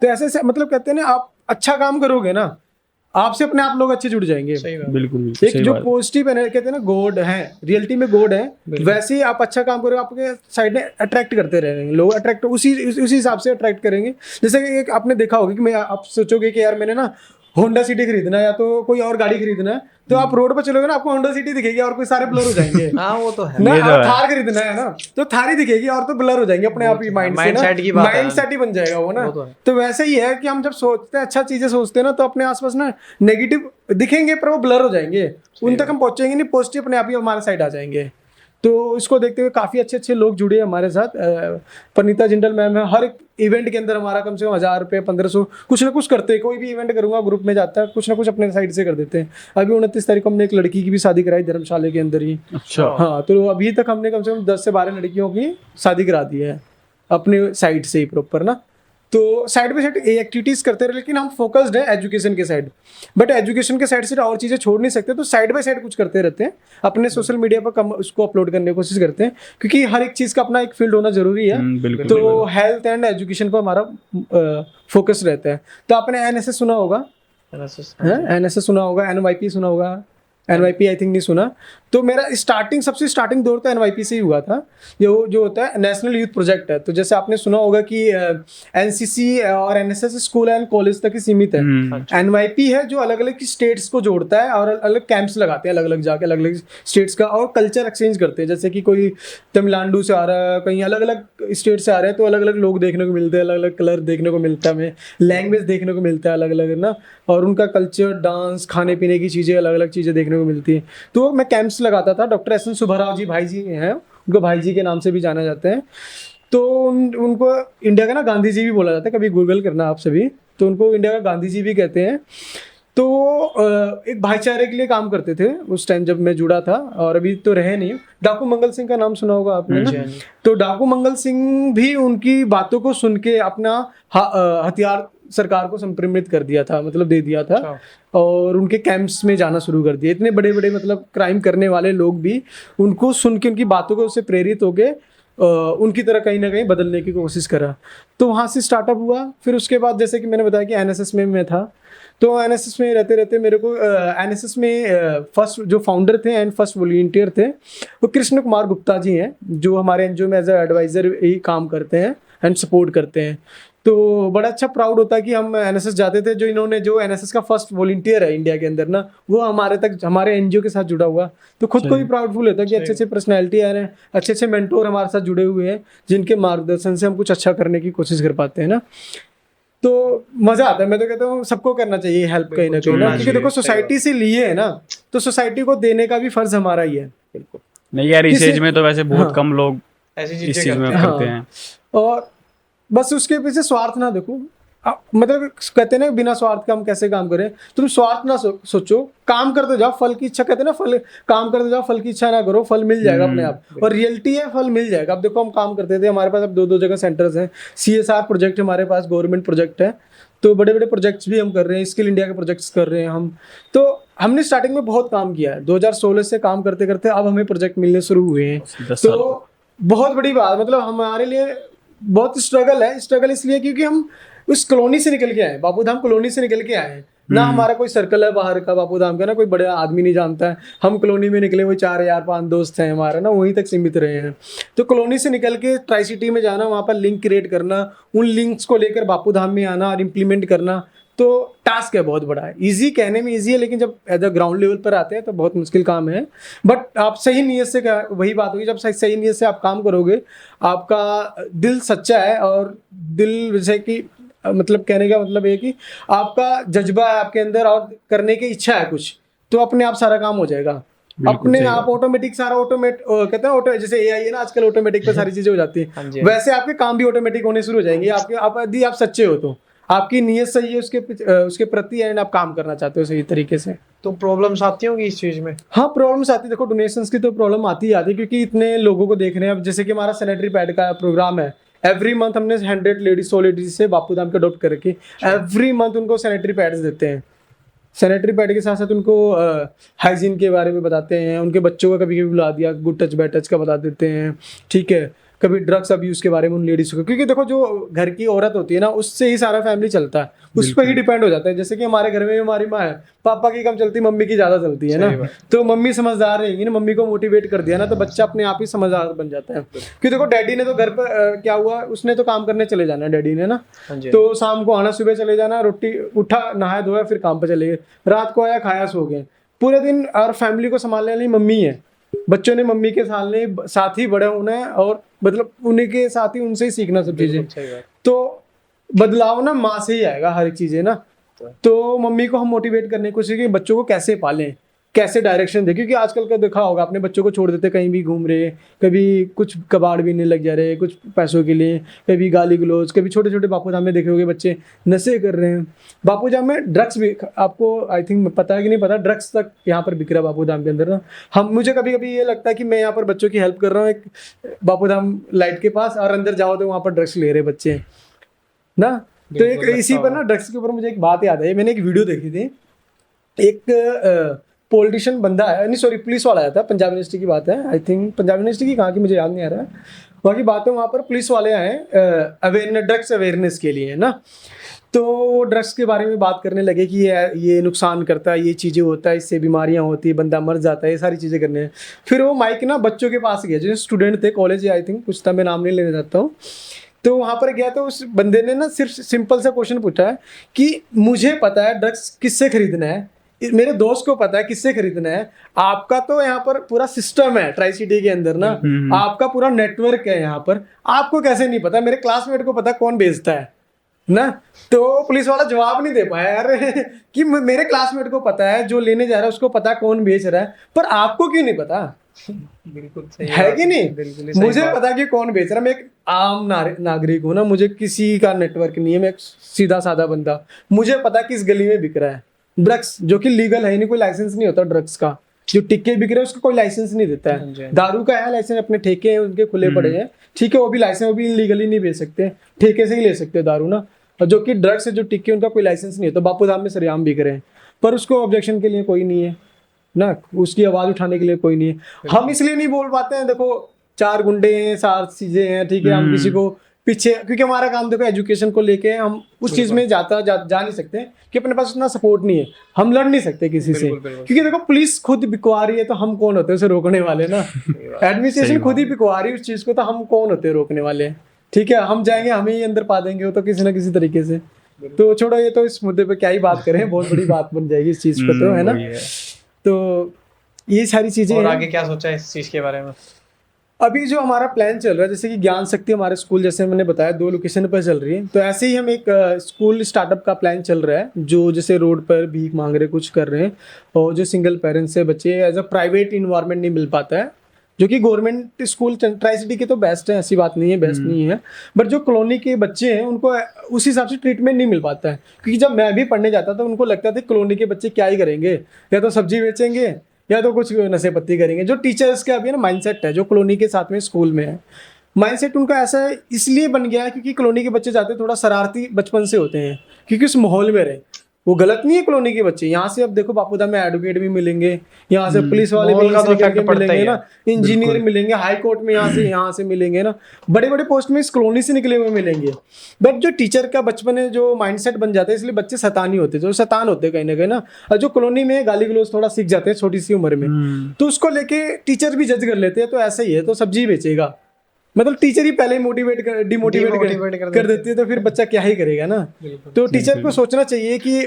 तो ऐसे मतलब कहते हैं ना, आप अच्छा काम करोगे ना, आपसे अपने आप लोग अच्छे जुड़ जाएंगे। सही बात। बिल्कुल एक सही जो बात। पॉजिटिव है, कहते हैं ना गॉड है, रियलिटी में गॉड है, वैसे ही आप अच्छा काम करोगे आपके साइड में अट्रैक्ट करते रहेंगे लोग, अट्रैक्ट उसी हिसाब से अट्रैक्ट करेंगे। जैसे कि एक आपने देखा होगा कि मैं, आप सोचोगे कि यार मैंने ना होंडा सिटी खरीदना है या तो कोई और गाड़ी खरीदना है, तो आप रोड पर चलोगे ना आपको होंडा सिटी दिखेगी और कोई सारे ब्लर हो जाएंगे। हाँ वो तो है। ना ये तो आप है। थार खरीदना है ना तो थार ही दिखेगी और तो ब्लर हो जाएंगे अपने आप ही माइंड से ना, mindset की बात है। माइंड सेट ही बन जाएगा वो ना। वो तो है। तो वैसे ही है कि हम जब सोचते हैं अच्छा चीजें सोचते हैं ना तो अपने आसपास ना नेगेटिव दिखेंगे पर वो ब्लर हो जाएंगे, उन तक हम पहुंचेंगे नहीं, पॉजिटिव अपने आप ही हमारे साइड आ जाएंगे। तो इसको देखते हुए काफी अच्छे अच्छे लोग जुड़े हैं हमारे साथ। पनीता जिंदल मैम है, हर एक इवेंट के अंदर हमारा कम से कम 1000 रुपये 1500 कुछ ना कुछ करते हैं, कोई भी इवेंट करूंगा ग्रुप में जाता है कुछ ना कुछ अपने साइड से कर देते हैं। अभी 29 तारीख को हमने एक लड़की की भी शादी कराई धर्मशाला के अंदर ही। अच्छा। हाँ, तो अभी तक हमने कम से कम 10 से 12 लड़कियों की शादी करा दी है अपने साइड से ही प्रॉपर ना। तो साइड बाई साइड एक्टिविटीज करते रहे, लेकिन हम फोकस्ड है एजुकेशन के साइड, बट एजुकेशन के साइड से और चीजें छोड़ नहीं सकते, तो साइड बाय साइड कुछ करते रहते हैं, अपने सोशल मीडिया पर कम उसको अपलोड करने की कोशिश करते हैं, क्योंकि हर एक चीज का अपना एक फील्ड होना जरूरी है। बिल्कुल तो हेल्थ एंड एजुकेशन पर हमारा फोकस रहता है। तो आपने एनएसएस सुना होगा, एनएसएस सुना होगा, एनवाईपी सुना होगा, एनवाईपी आई थिंक नहीं सुना। तो मेरा सबसे स्टार्टिंग दौर तो एनवाईपी से ही हुआ था। जो होता है नेशनल यूथ प्रोजेक्ट है, तो जैसे आपने सुना होगा कि एनसीसी और एनएसएस स्कूल एंड कॉलेज तक ही सीमित है। एनवाईपी है जो अलग अलग स्टेट्स को जोड़ता है और अलग कैंप्स लगाते हैं, अलग अलग जाके अलग अलग स्टेट्स का, और कल्चर एक्सचेंज करते हैं। जैसे कि कोई तमिलनाडु से आ रहा है, कहीं अलग अलग स्टेट से आ रहे हैं, तो अलग अलग लोग देखने को मिलते हैं, अलग अलग कलर देखने को मिलता है, हमें लैंग्वेज देखने को मिलता है अलग अलग ना, और उनका कल्चर, डांस, खाने पीने की चीज़ें, अलग अलग चीज़ें देखने को मिलती हैं। तो मैं कैंप्स लगाता था। डॉक्टर एस एन सुब्बाराव जी भाई जी हैं, उनको भाई जी के नाम से भी जाना जाते हैं। तो उनको इंडिया का ना गांधी जी भी बोला जाता है, कभी गूगल करना आप सभी, तो उनको इंडिया का गांधी जी भी कहते हैं। तो एक भाईचारे के लिए काम करते थे उस टाइम जब मैं जुड़ा था, और अभी तो रहे नहीं। डाकू मंगल सिंह का नाम सुना होगा आपने ना? तो डाकू मंगल सिंह भी उनकी बातों को सुन के अपना हथियार सरकार को संप्रमित कर दिया था, मतलब दे दिया था, और उनके कैंप्स में जाना शुरू कर दिया। इतने बड़े बड़े मतलब क्राइम करने वाले लोग भी उनको सुन के, उनकी बातों को उससे प्रेरित होके उनकी तरह कहीं ना कहीं बदलने की कोशिश करा। तो वहाँ से स्टार्टअप हुआ। फिर उसके बाद जैसे कि मैंने बताया कि एनएसएस में मैं था, तो एनएसएस में रहते रहते मेरे को एनएसएस में फर्स्ट जो फाउंडर थे एंड फर्स्ट वॉलंटियर थे वो कृष्ण कुमार गुप्ता जी हैं, जो हमारे एनजीओ में एज ए एडवाइजर ही काम करते हैं एंड सपोर्ट करते हैं। तो बड़ा अच्छा प्राउड होता है कि हम एनएसएस जाते थे, जो एनएसएस का फर्स्ट वॉलंटियर है इंडिया के अंदर ना, वो हमारे एनजीओ के साथ जुड़ा हुआ। तो खुद को भी प्राउडफुल होता है कि अच्छे अच्छे पर्सनैलिटी आ रहे हैं, अच्छे अच्छे मेंटोर हमारे साथ जुड़े हुए हैं, जिनके मार्गदर्शन से हम कुछ अच्छा करने की कोशिश कर पाते हैं ना। तो मजा आता है। मैं तो कहता हूँ सबको करना चाहिए हेल्प कहीं ना कहीं ना, क्योंकि देखो सोसाइटी से लिए है ना, तो सोसाइटी को देने का भी फर्ज हमारा ही है। बिल्कुल नहीं यार, इस एज में तो वैसे बहुत कम लोग ऐसी इस चीजें चीज में करते करते हैं। और बस उसके पीछे स्वार्थ ना देखो। मतलब कहते हैं ना बिना स्वार्थ का हम कैसे काम करें, तुम स्वार्थ ना सोचो, काम करते जाओ, फल की इच्छा, कहते हैं ना फल, काम करते जाओ, फल की इच्छा ना करो, फल मिल जाएगा अपने आप। और रियलिटी है, फल मिल जाएगा। अब देखो हम काम करते थे, हमारे पास अब 2-2 जगह सेंटर्स हैं, CSR प्रोजेक्ट हमारे पास गवर्नमेंट प्रोजेक्ट है, तो बड़े बड़े प्रोजेक्ट्स भी हम कर रहे हैं, स्किल इंडिया के प्रोजेक्ट्स कर रहे हैं हम। तो हमने स्टार्टिंग में बहुत काम किया है, 2016 से काम करते करते अब हमें प्रोजेक्ट मिलने शुरू हुए हैं। तो बहुत बड़ी बात, मतलब हमारे लिए बहुत स्ट्रगल है। स्ट्रगल इसलिए क्योंकि हम उस कॉलोनी से निकल के आए, बापूधाम कॉलोनी से निकल के आए ना। हमारा कोई सर्कल है बाहर का बापूधाम का ना, कोई बड़ा आदमी नहीं जानता है। हम कॉलोनी में निकले, वही 4 या 5 दोस्त हैं हमारा ना, वहीं तक सीमित रहे हैं। तो कॉलोनी से निकल के ट्राई सिटी में जाना, वहाँ पर लिंक क्रिएट करना, उन लिंक्स को लेकर बापूधाम में आना और इम्प्लीमेंट करना, तो टास्क है बहुत बड़ा है। इजी कहने में इजी है, लेकिन जब एज अ ग्राउंड लेवल पर आते हैं तो बहुत मुश्किल काम है। बट आप सही नीयत से, वही बात होगी, जब सही नीयत से आप काम करोगे, आपका दिल सच्चा है, और दिल जैसे कि मतलब कहने का मतलब है कि आपका जज्बा है आपके अंदर और करने की इच्छा है कुछ, तो अपने आप सारा काम हो जाएगा। अपने आप ऑटोमेटिक सारा कहते हैं जैसे एआई है ना आजकल, ऑटोमेटिक पे सारी चीजें हो जाती है, वैसे आपके काम भी ऑटोमेटिक होने शुरू हो जाएंगे। यदि आप सच्चे हो, तो आपकी नीयत सही है उसके प्रति, एंड आप काम करना चाहते हो सही तरीके से। तो प्रॉब्लम्स आती होंगी इस चीज में? हाँ, प्रॉब्लम्स आती है। देखो डोनेशंस की तो प्रॉब्लम आती ही आती है, क्योंकि इतने लोगों को देख रहे हैं। अब जैसे कि हमारा सैनिटरी पैड का प्रोग्राम है, एवरी मंथ हमने 100 लेडीज से बापूधाम के अडॉप्ट करके एवरी मंथ उनको सैनिटरी पैड्स देते हैं। सैनिटरी पैड के साथ साथ उनको हाइजीन के बारे में बताते हैं, उनके बच्चों का कभी कभी बुला दिया, गुड टच बैड टच का बता देते हैं, ठीक है। कभी ड्रग्स अब्यूज के बारे में उन लेडीज को, क्योंकि देखो जो घर की औरत होती है ना उससे ही सारा फैमिली चलता है, उस पर ही डिपेंड हो जाता है। जैसे कि हमारे घर में हमारी माँ है, पापा की कम चलती, मम्मी की ज्यादा चलती है ना, तो मम्मी समझदार रहेगी ना, मम्मी को मोटिवेट कर दिया ना तो बच्चा अपने आप ही समझदार बन जाता है। क्योंकि देखो डैडी ने तो घर पर क्या हुआ, उसने तो काम करने चले जाना डैडी ने ना, तो शाम को आना, सुबह चले जाना, रोटी उठा नहाया धोया फिर काम पे चले गए, रात को आया खाया सो गए, पूरे दिन। और फैमिली को संभालने वाली मम्मी है, बच्चों ने मम्मी के साथ ही बड़े होना है, और मतलब उन्हीं के साथ ही उनसे ही सीखना सब चीजें। तो बदलाव ना माँ से ही आएगा हर एक चीजें ना। तो मम्मी को हम मोटिवेट करने की कोशिश की बच्चों को कैसे पालें, कैसे डायरेक्शन दे, क्योंकि आजकल का देखा होगा अपने बच्चों को छोड़ देते कहीं भी घूम रहे, कभी कुछ कबाड़ भी नहीं लग जा रहे कुछ पैसों के लिए, कभी गाली गलौज, कभी छोटे छोटे बापूधाम में देखे होंगे बच्चे नशे कर रहे हैं। बापूधाम में ड्रग्स भी, आपको आई थिंक पता है कि नहीं पता, ड्रग्स तक यहाँ पर बिक रहा है बापूधाम के अंदर ना। मुझे कभी कभी ये लगता है कि मैं यहाँ पर बच्चों की हेल्प कर रहा हूँ एक बापूधाम लाइट के पास, और अंदर जाओ तो वहाँ पर ड्रग्स ले रहे बच्चे ना। तो एक इसी पर ना ड्रग्स के ऊपर मुझे एक बात याद है, मैंने एक वीडियो देखी थी, एक पॉलिटिशियन बंदा है, नहीं सॉरी पुलिस वाला आया था, पंजाब यूनिवर्सिटी की बात है, आई थिंक पंजाब यूनिवर्सिटी की, कहाँ की मुझे याद नहीं आ रहा है, वहाँ की बात है, वहाँ पर पुलिस वाले आए ड्रग्स अवेयरनेस के लिए ना। तो ड्रग्स के बारे में बात करने लगे कि ये नुकसान करता है, ये चीज़ें होता है, इससे बीमारियां होती है, बंदा मर जाता है, ये सारी चीज़ें करने हैं। फिर वो माइक ना बच्चों के पास गया, जो स्टूडेंट थे कॉलेज, आई थिंक कुछ था, मैं नाम नहीं लेना चाहता हूँ। तो वहाँ पर गया तो उस बंदे ने ना सिर्फ सिंपल सा क्वेश्चन पूछा है कि मुझे पता है ड्रग्स किससे खरीदना है, मेरे दोस्त को पता है किससे खरीदना है, आपका तो यहाँ पर पूरा सिस्टम है ट्राई सिटी के अंदर ना, आपका पूरा नेटवर्क है यहाँ पर, आपको कैसे नहीं पता, मेरे क्लासमेट को पता कौन बेचता है ना। तो पुलिस वाला जवाब नहीं दे पाया यार कि मेरे क्लासमेट को पता है, जो लेने जा रहा है उसको पता कौन बेच रहा है, पर आपको क्यों नहीं पता। बिल्कुल सही है कि नहीं, मुझे पता कि कौन बेच रहा है, मैं एक आम नागरिक हूँ ना, मुझे किसी का नेटवर्क नहीं है, मैं एक सीधा साधा बंदा, मुझे पता किस गली में बिक रहा है ड्रग्स, जो कि लीगल है नहीं, कोई लाइसेंस नहीं होता ड्रग्स का, जो टिक्के बिक रहे हैं उसका कोई लाइसेंस नहीं देता है। दारू का है लाइसेंस, अपने ठेके हैं उनके खुले पड़े हैं, ठीक है, वो भी लाइसेंस, वो भी लीगली नहीं बेच सकते, ठेके से ही ले सकते हैं दारू ना। और जो कि ड्रग्स है, जो टिक्के, उनका कोई लाइसेंस नहीं है, तो बापूधाम में सरेआम बिक रहे हैं, पर उसको ऑब्जेक्शन के लिए कोई नहीं है ना, उसकी आवाज उठाने के लिए कोई नहीं है। हम इसलिए नहीं बोल पाते हैं, देखो 4 गुंडे हैं, 4 चीजें हैं, ठीक है, हम किसी को पीछे, क्योंकि हमारा काम देखो एजुकेशन को लेके, हम उस चीज में जा नहीं सकते कि अपने पास उतना सपोर्ट नहीं है, हम लड़ नहीं सकते किसी से, क्योंकि देखो पुलिस खुद बिकवा रही है, तो हम कौन होते हैं उसे रोकने वाले ना, एडमिनिस्ट्रेशन खुद ही बिकवा रही है उस चीज को, तो हम कौन होते हैं रोकने वाले, ठीक है, हम जाएंगे हमें ही अंदर पा देंगे वो तो किसी ना किसी तरीके से। तो छोड़ो, ये तो इस मुद्दे पे क्या ही बात करें, बहुत बड़ी बात बन जाएगी इस चीज पे, तो है ना। तो ये सारी चीजें, और आगे क्या सोचा है इस चीज के बारे में? अभी जो हमारा प्लान चल रहा है, जैसे कि ज्ञान शक्ति हमारे स्कूल, जैसे मैंने बताया 2 लोकेशन पर चल रही है, तो ऐसे ही हम एक स्कूल स्टार्टअप का प्लान चल रहा है, जो जैसे रोड पर भीख मांग रहे कुछ कर रहे हैं, और जो सिंगल पेरेंट्स है बच्चे, एज अ प्राइवेट इन्वायरमेंट नहीं मिल पाता है, जो कि गवर्नमेंट स्कूल ट्राई सिटी के तो बेस्ट है, ऐसी बात नहीं है बेस्ट नहीं है, बट जो कॉलोनी के बच्चे हैं उनको उस हिसाब से ट्रीटमेंट नहीं मिल पाता है। क्योंकि जब मैं भी पढ़ने जाता था उनको लगता था कॉलोनी के बच्चे क्या ही करेंगे, या तो सब्जी बेचेंगे या तो कुछ नशे पत्ती करेंगे। जो टीचर्स का अभी ना माइंडसेट है, जो कॉलोनी के साथ में स्कूल में है, माइंडसेट उनका ऐसा इसलिए बन गया है क्योंकि कॉलोनी के बच्चे जाते थोड़ा शरारती बचपन से होते हैं, क्योंकि उस माहौल में रहे। वो गलत नहीं है कॉलोनी के बच्चे, यहाँ से अब देखो बापूधाम में एडवोकेट भी मिलेंगे, यहाँ से पुलिस वाले भी मिलेंगे ना, इंजीनियर मिलेंगे, हाई कोर्ट में यहाँ से मिलेंगे ना, बड़े बड़े पोस्ट में इस कॉलोनी से निकले हुए मिलेंगे। बट जो टीचर का बचपन है, जो माइंडसेट बन जाता है, इसलिए बच्चे शैतानी होते हैं, जो शैतान होते हैं कहीं ना कहीं ना, और जो कॉलोनी में गाली गलौज थोड़ा सीख जाते हैं छोटी सी उम्र में, तो उसको लेके टीचर भी जज कर लेते हैं, तो ऐसा ही है, तो सब्जी बेचेगा, मतलब टीचर ही पहले डिमोटिवेट कर देती है, तो फिर बच्चा क्या ही करेगा ना। तो टीचर को सोचना चाहिए कि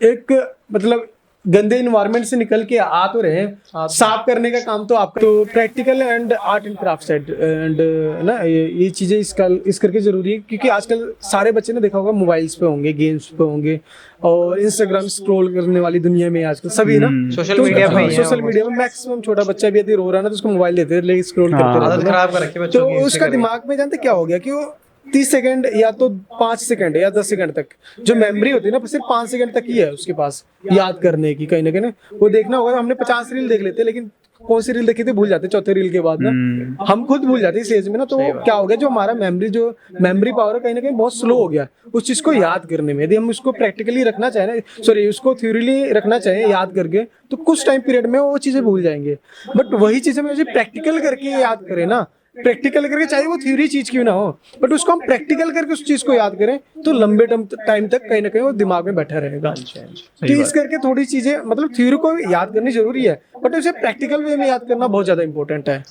एक मतलब गंदे इन्वायरमेंट से निकल के आ तो रहे हैं, साफ करने का काम तो आपका। तो practical and art and craft side and ना ये चीजें इस करके जरूरी है, क्योंकि आजकल सारे बच्चे ने देखा होगा मोबाइल्स पे होंगे, गेम्स पे होंगे, और इंस्टाग्राम स्क्रॉल करने वाली दुनिया में आजकल सभी ना सोशल मीडिया में मैक्सिमम छोटा बच्चा भी यदि रो रहा है ना तो उसको मोबाइल देते हैं, लेकिन स्क्रॉल करते रहते हैं। तो उसका दिमाग में जानते क्या हो गया कि वो 30 सेकंड या तो 5 सेकंड या 10 सेकंड तक जो मेमोरी होती है ना, सिर्फ 5 सेकंड तक ही है उसके पास याद करने की, कहीं ना कहीं ना। वो देखना होगा, हमने 50 रील देख लेते, लेकिन कौन सी रील देखी थी भूल जाते, चौथे रील के बाद ना हम खुद भूल जाते इस एज में ना। तो क्या हो गया, जो हमारा मेमोरी पावर है कहीं ना कहीं बहुत स्लो हो गया उस चीज को याद करने में। यदि हम उसको प्रैक्टिकली रखना चाहें ना, सॉरी उसको थ्योरीली रखना चाहें याद करके, तो कुछ टाइम पीरियड में वो चीजें भूल जाएंगे। बट वही चीजें हम प्रैक्टिकल करके याद करें ना, प्रैक्टिकल करके, चाहे वो थ्योरी चीज क्यों ना हो, बट उसको हम प्रैक्टिकल करके उस चीज को याद करें तो लंबे टाइम तक कहीं ना कहीं वो दिमाग में बैठा रहेगा। तो इस करके थोड़ी चीजें, मतलब थ्योरी को याद करनी जरूरी है, बट उसे प्रैक्टिकल वे में याद करना बहुत ज्यादा इंपॉर्टेंट है।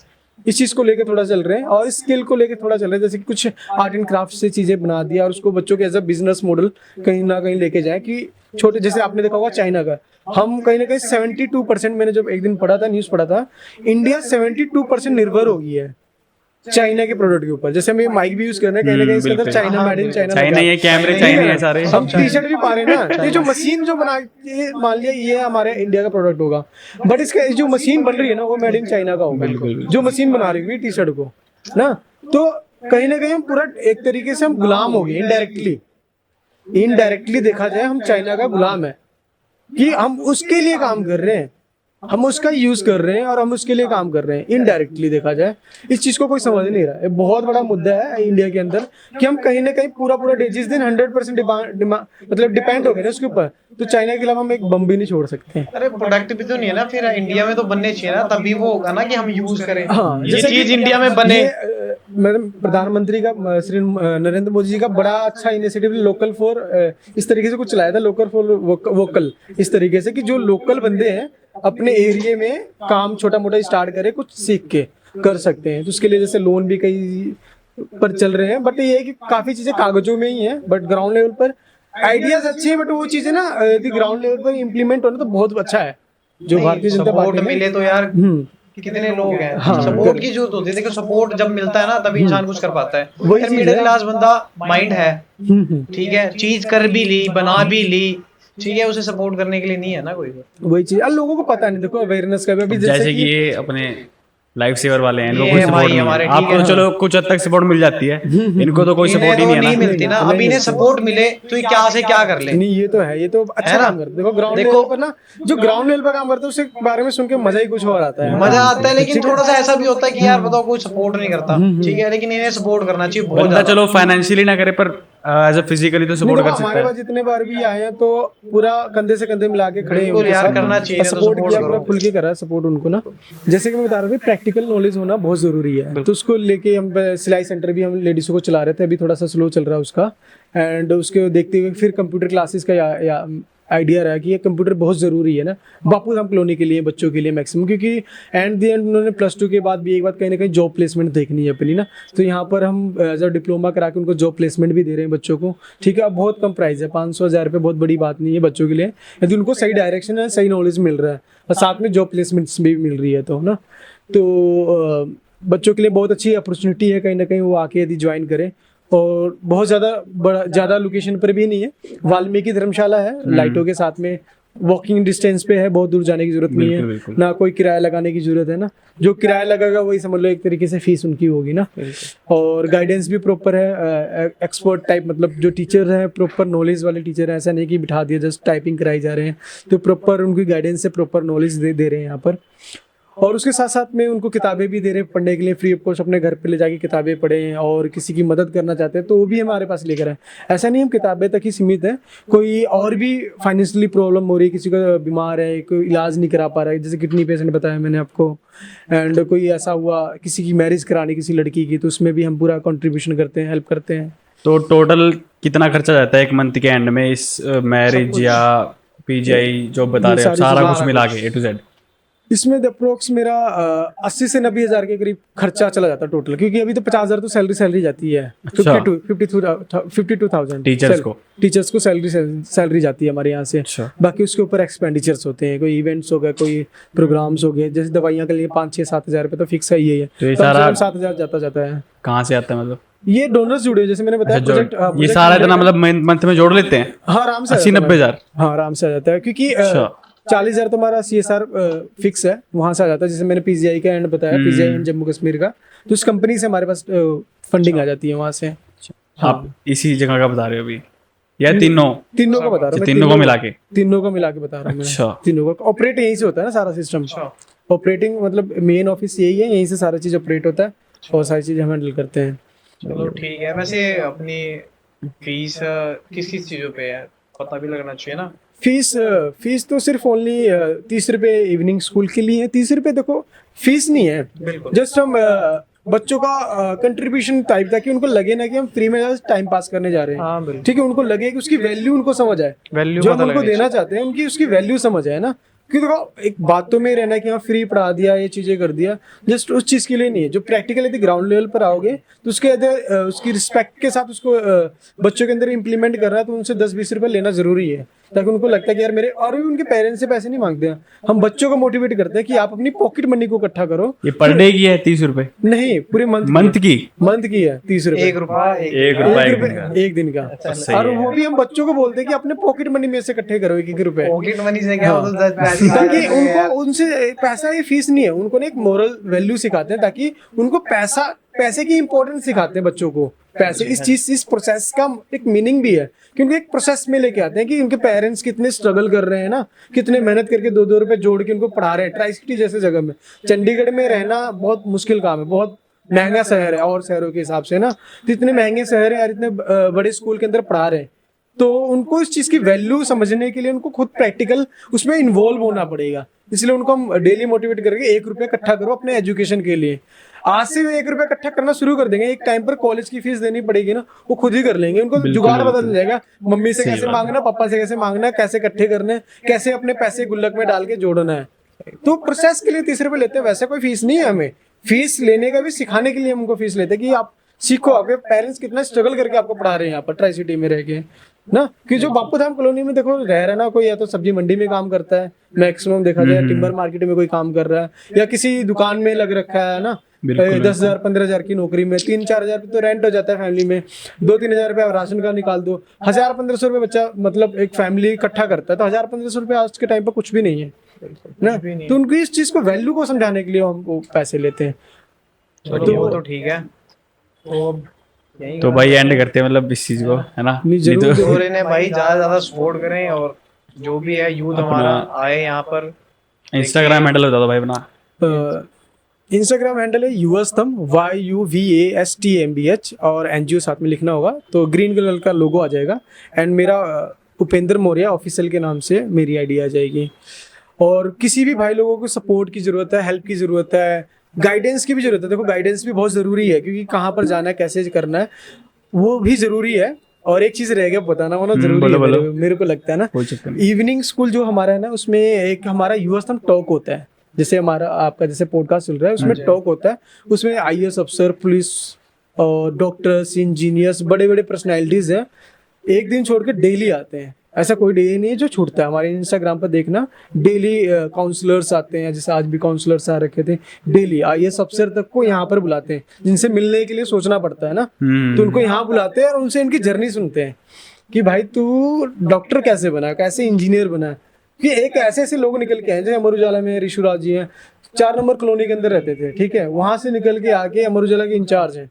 इस चीज को लेके थोड़ा चल रहे हैं और स्किल को लेके थोड़ा चल रहे हैं, जैसे कि कुछ आर्ट एंड क्राफ्ट से चीजें बना दिया और उसको बच्चों के एज अ बिजनेस मॉडल कहीं ना कहीं लेके जाए कि छोटे, जैसे आपने देखा होगा चाइना का, हम कहीं ना कहीं 72%, मैंने जब एक दिन पढ़ा था, न्यूज पढ़ा था, इंडिया 72% निर्भर हो गई है चाइना के प्रोडक्ट के ऊपर। जैसे हम ये माइक भी यूज कर रहे हैं, कहीं ना कहीं इसके अंदर बिल्कुल। China, made in China China, ये कैमरे चाइना है सारे। हम टी शर्ट भी पा रहे हैं ना, ये जो मशीन जो बना के, मान लिया ये हमारे इंडिया का प्रोडक्ट होगा, बट इसका जो मशीन बन रही है ना वो मेड इन चाइना का होगा, जो मशीन बना रही है टी शर्ट को ना। तो कहीं ना कहीं हम पूरा एक तरीके से हम गुलाम हो गए, इनडायरेक्टली देखा जाए हम चाइना का गुलाम है, कि हम उसके लिए काम कर रहे हैं, हम उसका यूज कर रहे हैं और हम उसके लिए काम कर रहे हैं। इनडायरेक्टली देखा जाए इस चीज को कोई समझ नहीं रहा है, ये बहुत बड़ा मुद्दा है इंडिया के अंदर, कि हम कहीं ना कहीं पूरा डे, जिस दिन 100% मतलब डिपेंड हो गए ना उसके ऊपर, तो चाइना के खिलाफ हम एक बम भी नहीं छोड़ सकते। अरे प्रोडक्ट भी तो नहीं है ना, फिर इंडिया में तो बनने चाहिए ना, तभी वो होगा ना कि हम यूज करें। हाँ, ये जैसे कि चीज इंडिया में बने। मैडम प्रधानमंत्री का, श्री नरेंद्र मोदी जी का बड़ा अच्छा इनिशिएटिव लोकल फॉर, इस तरीके से कुछ चलाया था, लोकल फॉर वोकल, इस तरीके से कि जो लोकल बंदे हैं अपने एरिया में काम छोटा मोटा स्टार्ट करे, कुछ सीख के कर सकते हैं। तो उसके लिए जैसे लोन भी कई पर चल रहे हैं, बट ये है कि काफी चीजें कागजों में ही है, बट ग्राउंड लेवल पर आइडियाज अच्छे हैं, बट वो चीजें ना यदि ग्राउंड लेवल पर इम्प्लीमेंट होना तो बहुत अच्छा है। जो भारतीय जनता सपोर्ट पार्टी मिले तो यार कितने लोग हैं, हाँ, सपोर्ट की जरूरत होती है। देखो सपोर्ट जब मिलता है ना तभी इंसान कुछ कर पाता है। वही फिर चीज मिडिल है। क्लास बंदा माइंड है, हम्म। ठीक है, चीज कर भी ली, बना भी ली, ठीक है, उसे सपोर्ट करने के लिए नहीं है ना कोई। वही चीज, अब लोगों को पता नहीं, देखो अवेयरनेस का भी अभी जैसे कि ये अपने लाइफ सेवर वाले हैं, इनको ये कोई सपोर्ट भाई नहीं हमारे है। ठीक आपको है। चलो कुछ हद तक सपोर्ट मिल जाती है, इनको तो कोई इन्हें सपोर्ट ही तो नहीं नहीं है ना। मिलती ना। अब इन्हें सपोर्ट मिले तो ये क्या से क्या कर ले। नहीं, ये तो है, ये तो अच्छा है ना? काम करते हैं। देखो ग्राउंड देखो- लेवल पर ना, जो ग्राउंड लेवल पर काम करते हैं उसके बारे में सुन के मजा ही कुछ और आता है। मजा आता है, लेकिन थोड़ा सा ऐसा भी होता है कि यार बताओ कोई सपोर्ट नहीं करता, ठीक है, लेकिन इन्हें सपोर्ट करना चाहिए बहुत बंदा ज्यादा। चलो फाइनेंशियली ना करे पर एज अ फिजिकली तो नहीं, सपोर्ट देखो कर सकता हमारे है। पास जितने बार भी आए हैं तो पूरा कंधे से कंधे मिला के खड़े हैं बिल्कुल उनके यार, साथ, करना चाहिए, तो सपोर्ट support किया, करो। पूरा खुल के करा सपोर्ट उनको ना। जैसे कि मैं बता रहा था, प्रैक्टिकल नॉलेज होना बहुत जरूरी है, तो उसको लेके हम सिलाई सेंटर भी हम लेडीजों को चला रहे थे, अभी थोड़ा सा स्लो चल रहा है उसका, एंड उसके देखते हुए फिर कंप्यूटर क्लासेस का या आइडिया रहा कि ये कंप्यूटर बहुत ज़रूरी है ना बापू धाम कॉलोनी के लिए, बच्चों के लिए मैक्सिमम, क्योंकि एंड द एंड उन्होंने +2 के बाद भी एक बात कहीं ना कहीं जॉब प्लेसमेंट देखनी है अपनी ना, तो यहाँ पर हम एज अ डिप्लोमा करा के उनको जॉब प्लेसमेंट भी दे रहे हैं बच्चों को। ठीक है, अब बहुत कम प्राइस है, 500-1000 रुपये बहुत बड़ी बात नहीं है बच्चों के लिए, यदि उनको सही डायरेक्शन है, सही नॉलेज मिल रहा है और साथ में जॉब प्लेसमेंट्स भी मिल रही है तो ना, तो बच्चों के लिए बहुत अच्छी अपॉर्चुनिटी है, कहीं ना कहीं वो आके यदि ज्वाइन करें। और बहुत ज़्यादा लोकेशन पर भी नहीं है, वाल्मीकि धर्मशाला है, लाइटों के साथ में वॉकिंग डिस्टेंस पे है, बहुत दूर जाने की जरूरत नहीं बिल्कुल, है बिल्कुल। ना, कोई किराया लगाने की जरूरत है ना, जो किराया लगेगा वही समझ लो एक तरीके से फीस उनकी होगी ना। और गाइडेंस भी प्रॉपर है, एक्सपर्ट टाइप, मतलब जो टीचर हैं प्रॉपर नॉलेज वाले टीचर हैं, ऐसा नहीं कि बिठा दिया जस्ट टाइपिंग कराई जा रहे हैं, तो प्रॉपर उनकी गाइडेंस से प्रॉपर नॉलेज दे रहे हैं यहाँ पर। और उसके साथ साथ में उनको किताबें भी दे रहे हैं पढ़ने के लिए फ्री ऑफ कॉस्ट, अपने घर पे ले जाके किताबें पढ़ें, और किसी की मदद करना चाहते हैं तो वो भी हमारे पास लेकर आए। ऐसा नहीं हम किताबें तक ही सीमित है, कोई और भी फाइनेंशियली प्रॉब्लम हो रही है, किसी का बीमार है, कोई इलाज नहीं करा पा रहा है, जैसे किडनी पेशेंट बताया मैंने आपको, एंड कोई ऐसा हुआ किसी की मैरिज करानी किसी लड़की की, तो उसमें भी हम पूरा कॉन्ट्रीब्यूशन करते हैं, हेल्प करते हैं। तो टोटल कितना खर्चा जाता है एक मंथ के एंड में इस मैरिज या पीजीआई जो बता ये रहे हो, सारी सारा चीजें- कुछ मिला के A to Z? इसमें अप्रोक्स मेरा 80 से 90 हज़ार के करीब खर्चा चला जाता है टोटल, क्योंकि अभी तो 50,000 तो सैलरी जाती है, 52,000 टीचर्स को सैलरी जाती है हमारे यहाँ से। अच्छा। बाकी उसके ऊपर एक्सपेंडिचर्स होते हैं, कोई इवेंट्स हो गए, कोई प्रोग्राम्स हो गए, जैसे दवाइयाँ के लिए 5-6-7 हज़ार रुपये तो फिक्स है ही है, तो ये कम से सारा कम 7,000 जाता है। कहाँ से आता है मतलब? ये डोनर्स जुड़े हैं, जैसे मैंने बताया अच्छा, प्रोजेक्ट, ये सारा इतना मतलब मंथ में जोड़ लेते हैं? हाँ आराम से 80-90 हज़ार? हाँ आराम से आ जाता है, क्योंकि अच्छा। 40,000 तो हमारा CSR फिक्स है, वहां से आ जाता है, जैसे मैंने PGI का एंड बताया, PGI एंड जम्मू कश्मीर का, तो उस कंपनी से हमारे पास फंडिंग आ जाती है वहां से। आप इसी जगह का बता रहे हो अभी या तीनों का बता रहा हूँ मैं, तीनों को मिला के? तीनों को मिला के बता रहा हूँ मैं, अच्छा। तीनों का ऑपरेट यहीं से होता है ना सारा सिस्टम, ऑपरेटिंग मतलब मेन ऑफिस यही है, यहीं से सारा चीज ऑपरेट होता है और सारी चीजें हम हैंडल करते हैं। चलो ठीक है। वैसे अपनी फीस किस किस चीजों पे है पता भी लगना चाहिए ना। फीस तो सिर्फ ओनली 30 रुपये इवनिंग स्कूल के लिए है। 30 रुपये देखो फीस नहीं है, बिल्कुल। जस्ट हम बच्चों का कंट्रीब्यूशन टाइप था कि उनको लगे ना कि हम फ्री में टाइम पास करने जा रहे हैं। हाँ बिल्कुल, ठीक है, उनको लगे कि उसकी वैल्यू उनको समझ आए, वैल्यू जो हम पता उनको लगनी देना चाहते हैं उनकी उसकी वैल्यू समझ आए ना। क्योंकि देखो एक बातों में ही रहना कि हाँ फ्री पढ़ा दिया, ये चीजें कर दिया, जस्ट उस चीज के लिए नहीं है। जो प्रैक्टिकल यदि ग्राउंड लेवल पर आओगे तो उसके अंदर उसकी रिस्पेक्ट के साथ उसको बच्चों के अंदर इम्प्लीमेंट कर रहा है, तो उनसे 10-20 रुपए लेना जरूरी है, ताकि उनको लगता है कि यार मेरे, और भी उनके पेरेंट्स से पैसे नहीं मांगते हैं, हम बच्चों को मोटिवेट करते हैं कि आप अपनी पॉकेट मनी को इकट्ठा करो। ये पर डे की है 30 रुपए, नहीं, पूरे मंथ की मंथ की है 30 रुपए, 1 रुपया एक रुपया एक दिन का। एक दिन का। सही और है। वो भी हम बच्चों को बोलते हैं कि अपने पॉकेट मनी में से इकट्ठे करो 1-1 रुपए, पॉकेट मनी से क्या हाँ। होता है, ताकि उनको उनसे पैसा, ये फीस नहीं है, उनको ना एक मोरल वैल्यू सिखाते हैं, ताकि उनको पैसे की इंपॉर्टेंस सिखाते हैं बच्चों को। पैसे इस प्रोसेस का एक मीनिंग भी है, क्योंकि एक प्रोसेस में लेके आते हैं कि उनके पेरेंट्स कितने स्ट्रगल कर रहे हैं ना, कितने मेहनत करके 2-2 रुपए जोड़ के उनको पढ़ा रहे हैं। ट्राई सिटी जैसे जगह में, चंडीगढ़ में रहना बहुत मुश्किल काम है, बहुत महंगा शहर है और शहरों के हिसाब से ना, तो इतने महंगे शहर है यार, इतने बड़े स्कूल के अंदर पढ़ा रहे हैं, तो उनको इस चीज की वैल्यू समझने के लिए उनको खुद प्रैक्टिकल उसमें इन्वॉल्व होना पड़ेगा। इसलिए उनको हम डेली मोटिवेट करके 1 रुपया इकट्ठा करो अपने एजुकेशन के लिए। आज से वो 1 रुपया इकट्ठा करना शुरू कर देंगे, एक टाइम पर कॉलेज की फीस देनी पड़ेगी ना, वो खुद ही कर लेंगे, उनको जुगाड़ बदल जाएगा। मम्मी से कैसे मांगना, पापा से कैसे मांगना, कैसे इकट्ठे करने, कैसे अपने पैसे गुल्लक में डाल के जोड़ना है। तो प्रोसेस के लिए 30 रुपए लेते हैं, वैसे कोई फीस नहीं है हमें। फीस लेने का भी सिखाने के लिए हमको फीस लेते हैं कि आप सीखो, आपके पेरेंट्स कितना स्ट्रगल करके आपको पढ़ा रहे हैं यहाँ पर ट्राई सिटी में रह के ना। कि जो बापू धाम कॉलोनी में देखो रह रहा है ना, कोई या तो सब्जी मंडी में काम करता है, मैक्सिमम देखा जाए टिम्बर मार्केट में कोई काम कर रहा है, या किसी दुकान में लग रखा है ना, 10,000-15,000 की नौकरी में 3-4 हजार तो रेंट हो जाता है फैमिली में, 2-3 हजार रुपया राशन का निकाल दो, 1,000-1,500 रुपये बच्चा मतलब एक फैमिली इकट्ठा करता है, तो 1,000-1,500 रुपये आज के टाइम पर कुछ भी नहीं है ना। तो उनको इस चीज को वैल्यू को समझाने के लिए हमको पैसे लेते हैं। चलो वो तो ठीक है। यही तो भाई एंड करते हैं मतलब इस चीज को, है ना। नहीं, नहीं जरूर, तो और इन्हें भाई ज्यादा से ज्यादा सपोर्ट करें, और जो भी है यूथ हमारा आए यहाँ पर। इंस्टाग्राम हैंडल बता दो भाई अपना। इंस्टाग्राम हैंडल है USTHMB YUVASTMBH, और NGO साथ में लिखना होगा तो ग्रीन कलर का लोगो आ जाएगा। एंड मेरा उपेंद्र मौर्य ऑफिशियल के नाम से मेरी आईडी आ जाएगी। और किसी भी भाई लोगों को सपोर्ट की जरूरत है, हेल्प की जरूरत है, गाइडेंस की भी जरूरत है। देखो गाइडेंस भी बहुत जरूरी है, क्योंकि कहाँ पर जाना है, कैसे करना है, वो भी जरूरी है। और एक चीज रह गया बताना, वो ना जरूरी बोलो, है, बोलो। मेरे को लगता है ना, कोई चक्कर नहीं। इवनिंग स्कूल जो हमारा है ना, उसमें एक हमारा USTHMB टॉक होता है। जैसे हमारा आपका जैसे पॉडकास्ट चल रहा है, उसमें टॉक होता है, उसमें IAS अफसर, पुलिस और डॉक्टर्स, इंजीनियर्स, बड़े बड़े पर्सनैलिटीज हैं, एक दिन छोड़ के डेली आते हैं। ऐसा कोई डे नहीं है जो छूटता है। हमारे इंस्टाग्राम पर देखना, डेली काउंसलर्स आते हैं, जैसे आज भी काउंसलर्स आ रखे थे। डेली IAS अफसर तक को यहाँ पर बुलाते हैं, जिनसे मिलने के लिए सोचना पड़ता है ना, तो उनको यहाँ बुलाते हैं और उनसे इनकी जर्नी सुनते हैं कि भाई तू डॉक्टर कैसे बना, कैसे इंजीनियर बना। कि एक ऐसे ऐसे लोग निकल के आए, जैसे अमर उजाला में ऋषु राज जी हैं, 4 नंबर कॉलोनी के अंदर रहते थे, ठीक है, वहां से निकल के आके अमर उजाला के इंचार्ज हैं,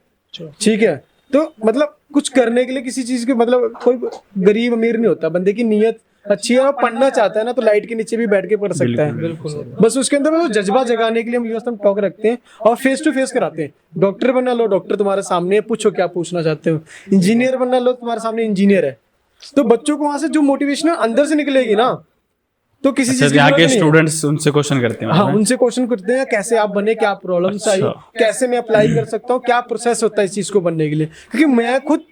ठीक है। तो मतलब कुछ करने के लिए किसी चीज के, मतलब कोई गरीब अमीर नहीं होता, बंदे की नीयत अच्छी है और पढ़ना चाहता है ना, तो लाइट के नीचे भी बैठ के पढ़ सकता है। बिल्कुल। बस उसके अंदर वो जज्बा जगाने के लिए हम USTHMB टॉक रखते हैं और फेस टू फेस कराते हैं। डॉक्टर बनना लो, डॉक्टर तुम्हारे सामने है, पूछो क्या पूछना चाहते हो। इंजीनियर बनना लो, तुम्हारे सामने इंजीनियर है। तो बच्चों को वहां से जो मोटिवेशन अंदर से निकलेगी ना, तो किसी चीज की यहाँ जरूरत के नहीं है। स्टूडेंट्स उनसे क्वेश्चन करते हैं हाँ, मतलब। उनसे क्वेश्चन करते हैं कैसे आप बने, क्या प्रॉब्लम्स आई, कैसे मैं अप्लाई कर सकता हूँ, क्या प्रोसेस होता है इस चीज को बनने के लिए। क्योंकि मैं खुद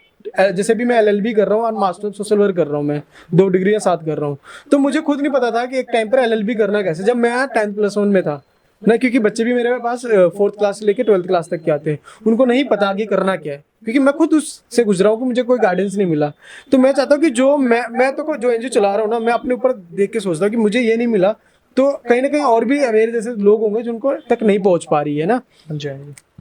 जैसे भी मैं LLB कर रहा हूँ और मास्टर ऑफ सोशल वर्क कर रहा हूँ, मैं 2 डिग्रियां साथ कर रहा हूँ, तो मुझे खुद नहीं पता था कि एक टाइम पर LLB करना कैसे, जब मैं 10th+1 में था ना। क्योंकि बच्चे भी मेरे पास 4th क्लास से लेके 12th क्लास तक के आते हैं, उनको नहीं पता आगे करना क्या है, क्योंकि मैं खुद उससे गुजरा हूँ कि मुझे कोई गाइडेंस नहीं मिला। तो मैं चाहता हूँ कि जो मैं तो जो NGO चला रहा हूँ ना, मैं अपने ऊपर देख के सोचता हूँ कि मुझे ये नहीं मिला, तो कहीं ना कहीं और भी मेरे जैसे लोग होंगे जिनको तक नहीं पहुंच पा रही है ना,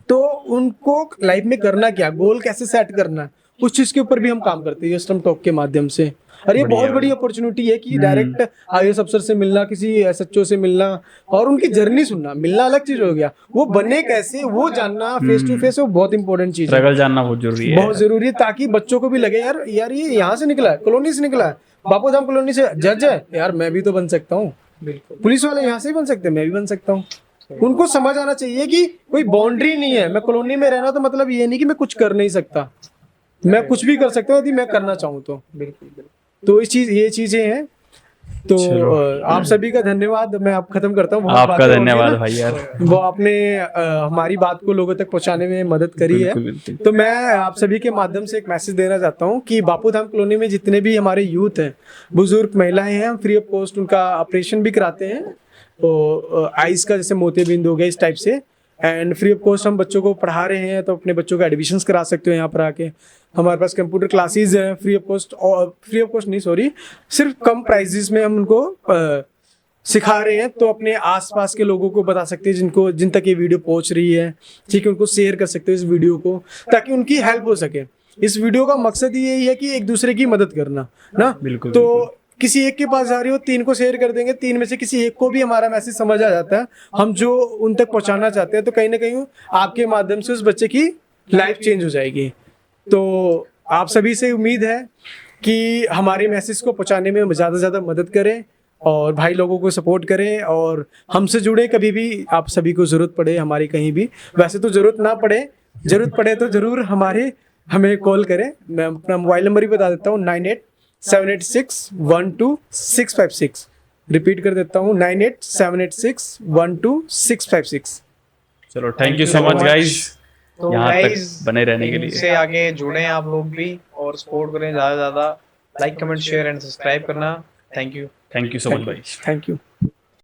तो उनको लाइफ में करना क्या, गोल कैसे सेट करना, उस चीज के ऊपर भी हम काम करते हैं USTHMB टॉक के माध्यम से। और ये बहुत बड़ी अपॉर्चुनिटी है कि डायरेक्ट IAS अफसर से मिलना, किसी SHO से मिलना और उनकी जर्नी सुनना। मिलना अलग चीज हो गया, वो बने कैसे वो जानना फेस टू फेस, वो बहुत इंपॉर्टेंट चीज है, स्ट्रगल जानना बहुत जरूरी है। बहुत जरूरी है, ताकि बच्चों को भी लगे यार ये यहाँ से निकला है, कॉलोनी से निकला है, बापू धाम कॉलोनी से जज है, यार मैं भी तो बन सकता हूँ। पुलिस वाले यहाँ से ही बन सकते हैं, मैं भी बन सकता हूँ। उनको समझ आना चाहिए कि कोई बाउंड्री नहीं है। मैं कॉलोनी में रहना तो मतलब ये नहीं कि मैं कुछ कर नहीं सकता, मैं कुछ भी कर सकता हूँ यदि मैं करना चाहूँ तो। बिल्कुल। तो ये चीजें हैं। तो चलो। आप सभी का धन्यवाद, मैं अब खत्म करता हूँ। बहुत आपका बातें हो गई धन्यवाद ना। भाई यार। वो आपने हमारी बात को लोगों तक पहुंचाने में मदद करी है। बिल्कुल, बिल्कुल। तो मैं आप सभी के माध्यम से एक मैसेज देना चाहता हूँ कि बापू धाम कॉलोनी में जितने भी हमारे यूथ हैं, बुजुर्ग महिलाएं हैं, हम फ्री ऑफ कॉस्ट उनका ऑपरेशन भी कराते हैं। तो आइस का जैसे मोतियाबिंद हो गया, इस टाइप से, एंड फ्री ऑफ कॉस्ट हम बच्चों को पढ़ा रहे हैं। तो अपने बच्चों का एडमिशन्स करा सकते हो यहाँ पर आके। हमारे पास कंप्यूटर क्लासेस हैं फ्री ऑफ कॉस्ट, और फ्री ऑफ कॉस्ट नहीं, सॉरी, सिर्फ कम प्राइजेस में हम उनको सिखा रहे हैं। तो अपने आसपास के लोगों को बता सकते हैं जिन तक ये वीडियो पहुंच रही है, ठीक है, उनको शेयर कर सकते हो इस वीडियो को, ताकि उनकी हेल्प हो सके। इस वीडियो का मकसद ही यही है कि एक दूसरे की मदद करना ना। बिल्कुल, तो बिल्कुल। किसी एक के पास जा रही हो, 3 को शेयर कर देंगे, 3 में से किसी एक को भी हमारा मैसेज समझ आ जाता है, हम जो उन तक पहुंचाना चाहते हैं, तो कहीं ना कहीं आपके माध्यम से उस बच्चे की लाइफ चेंज हो जाएगी। तो आप सभी से उम्मीद है कि हमारे मैसेज को पहुंचाने में ज़्यादा से ज़्यादा मदद करें, और भाई लोगों को सपोर्ट करें, और हमसे जुड़े। कभी भी आप सभी को ज़रूरत पड़े हमारी कहीं भी, वैसे तो ज़रूरत ना पड़े, ज़रूरत पड़े तो ज़रूर हमें कॉल करें। मैं अपना मोबाइल नंबर भी बता देता हूँ, 9878612656। रिपीट कर देता हूँ, 9878612656। चलो, thank you so much guys, तो यहाँ तक गाइस बने रहने के लिए। से आगे जुड़े आप लोग भी और सपोर्ट करें ज़्यादा से ज़्यादा। Like comment share and subscribe करना। Thank you. Thank you so much भाई। Thank you.